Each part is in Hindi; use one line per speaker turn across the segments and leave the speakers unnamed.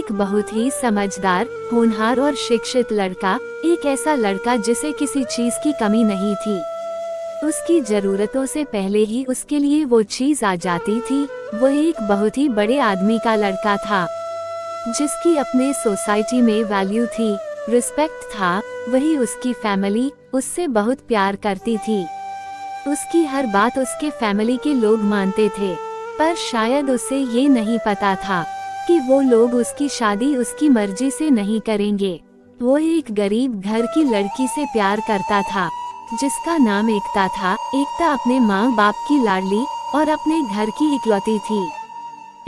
एक बहुत ही समझदार, होनहार और शिक्षित लड़का, एक ऐसा लड़का जिसे किसी चीज की कमी नहीं थी। उसकी जरूरतों से पहले ही उसके लिए वो चीज आ जाती थी। वो एक बहुत ही बड़े आदमी का लड़का था, जिसकी अपने सोसाइटी में वैल्यू थी, रिस्पेक्ट था। वही उसकी फैमिली उससे बहुत प्यार करती थी। उसकी हर बात उसके फैमिली के लोग मानते थे, पर शायद उसे ये नहीं पता था कि वो लोग उसकी शादी उसकी मर्जी से नहीं करेंगे। वो एक गरीब घर की लड़की से प्यार करता था, जिसका नाम एकता था। एकता अपने माँ बाप की लाडली और अपने घर की इकलौती थी।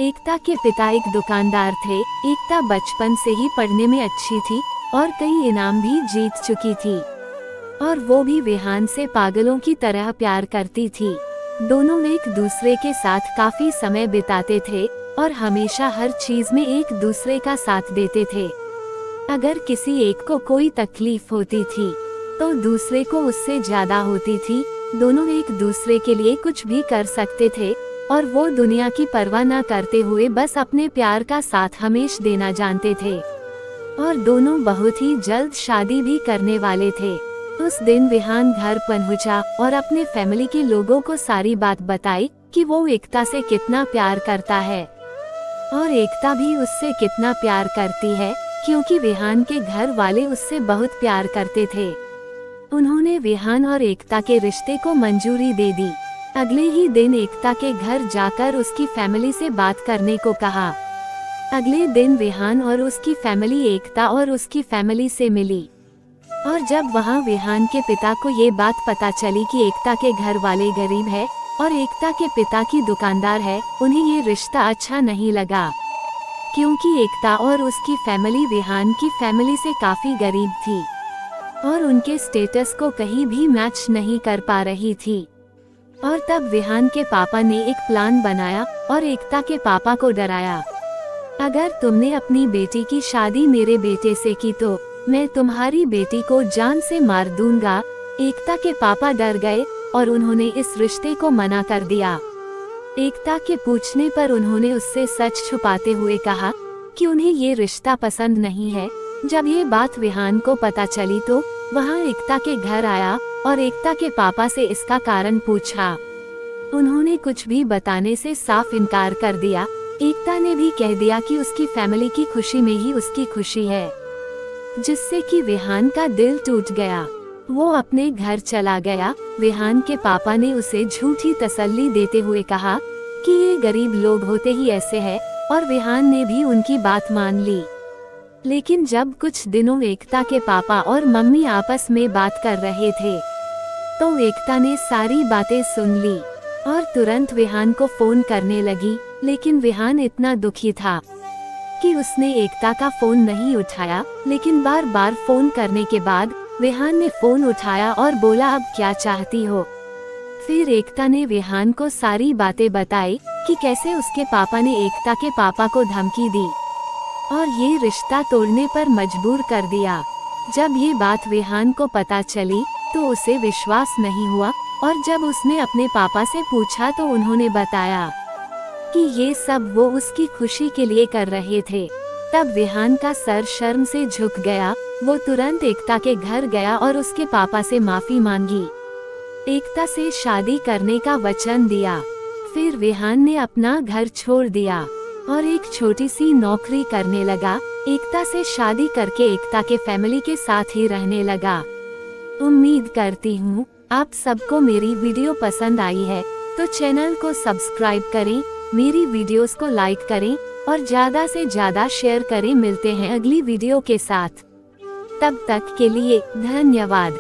एकता के पिता एक दुकानदार थे। एकता बचपन से ही पढ़ने में अच्छी थी और कई इनाम भी जीत चुकी थी, और वो भी विहान से पागलों की तरह प्यार करती थी। दोनों एक दूसरे के साथ काफी समय बिताते थे और हमेशा हर चीज में एक दूसरे का साथ देते थे। अगर किसी एक को कोई तकलीफ होती थी तो दूसरे को उससे ज्यादा होती थी। दोनों एक दूसरे के लिए कुछ भी कर सकते थे और वो दुनिया की परवाह न करते हुए बस अपने प्यार का साथ हमेशा देना जानते थे। और दोनों बहुत ही जल्द शादी भी करने वाले थे। उस दिन विहान घर पहुंचा और अपने फैमिली के लोगों को सारी बात बताई कि वो एकता से कितना प्यार करता है और एकता भी उससे कितना प्यार करती है, क्योंकि विहान के घर वाले उससे बहुत प्यार करते थे। उन्होंने विहान और एकता के रिश्ते को मंजूरी दे दी। अगले ही दिन एकता के घर जाकर उसकी फैमिली से बात करने को कहा। अगले दिन विहान और उसकी फैमिली एकता और उसकी फैमिली से मिली, और जब वहाँ विहान के पिता को ये बात पता चली कि एकता के घर वाले गरीब है और एकता के पिता की दुकानदार है, उन्हें ये रिश्ता अच्छा नहीं लगा, क्योंकि एकता और उसकी फैमिली विहान की फैमिली से काफी गरीब थी और उनके स्टेटस को कहीं भी मैच नहीं कर पा रही थी। और तब विहान के पापा ने एक प्लान बनाया और एकता के पापा को डराया, अगर तुमने अपनी बेटी की शादी मेरे बेटे से की तो मैं तुम्हारी बेटी को जान से मार दूंगा। एकता के पापा डर गए और उन्होंने इस रिश्ते को मना कर दिया। एकता के पूछने पर उन्होंने उससे सच छुपाते हुए कहा कि उन्हें ये रिश्ता पसंद नहीं है। जब ये बात विहान को पता चली तो वहाँ एकता के घर आया और एकता के पापा से इसका कारण पूछा। उन्होंने कुछ भी बताने से साफ इनकार कर दिया। एकता ने भी कह दिया कि उसकी फैमिली की खुशी में ही उसकी खुशी है, जिससे कि विहान का दिल टूट गया। वो अपने घर चला गया। विहान के पापा ने उसे झूठी तसल्ली देते हुए कहा कि ये गरीब लोग होते ही ऐसे हैं, और विहान ने भी उनकी बात मान ली। लेकिन जब कुछ दिनों एकता के पापा और मम्मी आपस में बात कर रहे थे तो एकता ने सारी बातें सुन ली और तुरंत विहान को फोन करने लगी। लेकिन विहान इतना दुखी था कि उसने एकता का फोन नहीं उठाया। लेकिन बार बार फोन करने के बाद विहान ने फोन उठाया और बोला, अब क्या चाहती हो। फिर एकता ने विहान को सारी बातें बताई कि कैसे उसके पापा ने एकता के पापा को धमकी दी और ये रिश्ता तोड़ने पर मजबूर कर दिया। जब ये बात विहान को पता चली तो उसे विश्वास नहीं हुआ, और जब उसने अपने पापा से पूछा तो उन्होंने बताया कि ये सब वो उसकी खुशी के लिए कर रहे थे। तब विहान का सर शर्म से झुक गया। वो तुरंत एकता के घर गया और उसके पापा से माफी मांगी, एकता से शादी करने का वचन दिया। फिर विहान ने अपना घर छोड़ दिया और एक छोटी सी नौकरी करने लगा। एकता से शादी करके एकता के फैमिली के साथ ही रहने लगा। उम्मीद करती हूँ आप सबको मेरी वीडियो पसंद आई है, तो चैनल को सब्सक्राइब करें, मेरी वीडियोस को लाइक करें और ज्यादा से ज्यादा शेयर करें। मिलते हैं अगली वीडियो के साथ, तब तक के लिए धन्यवाद।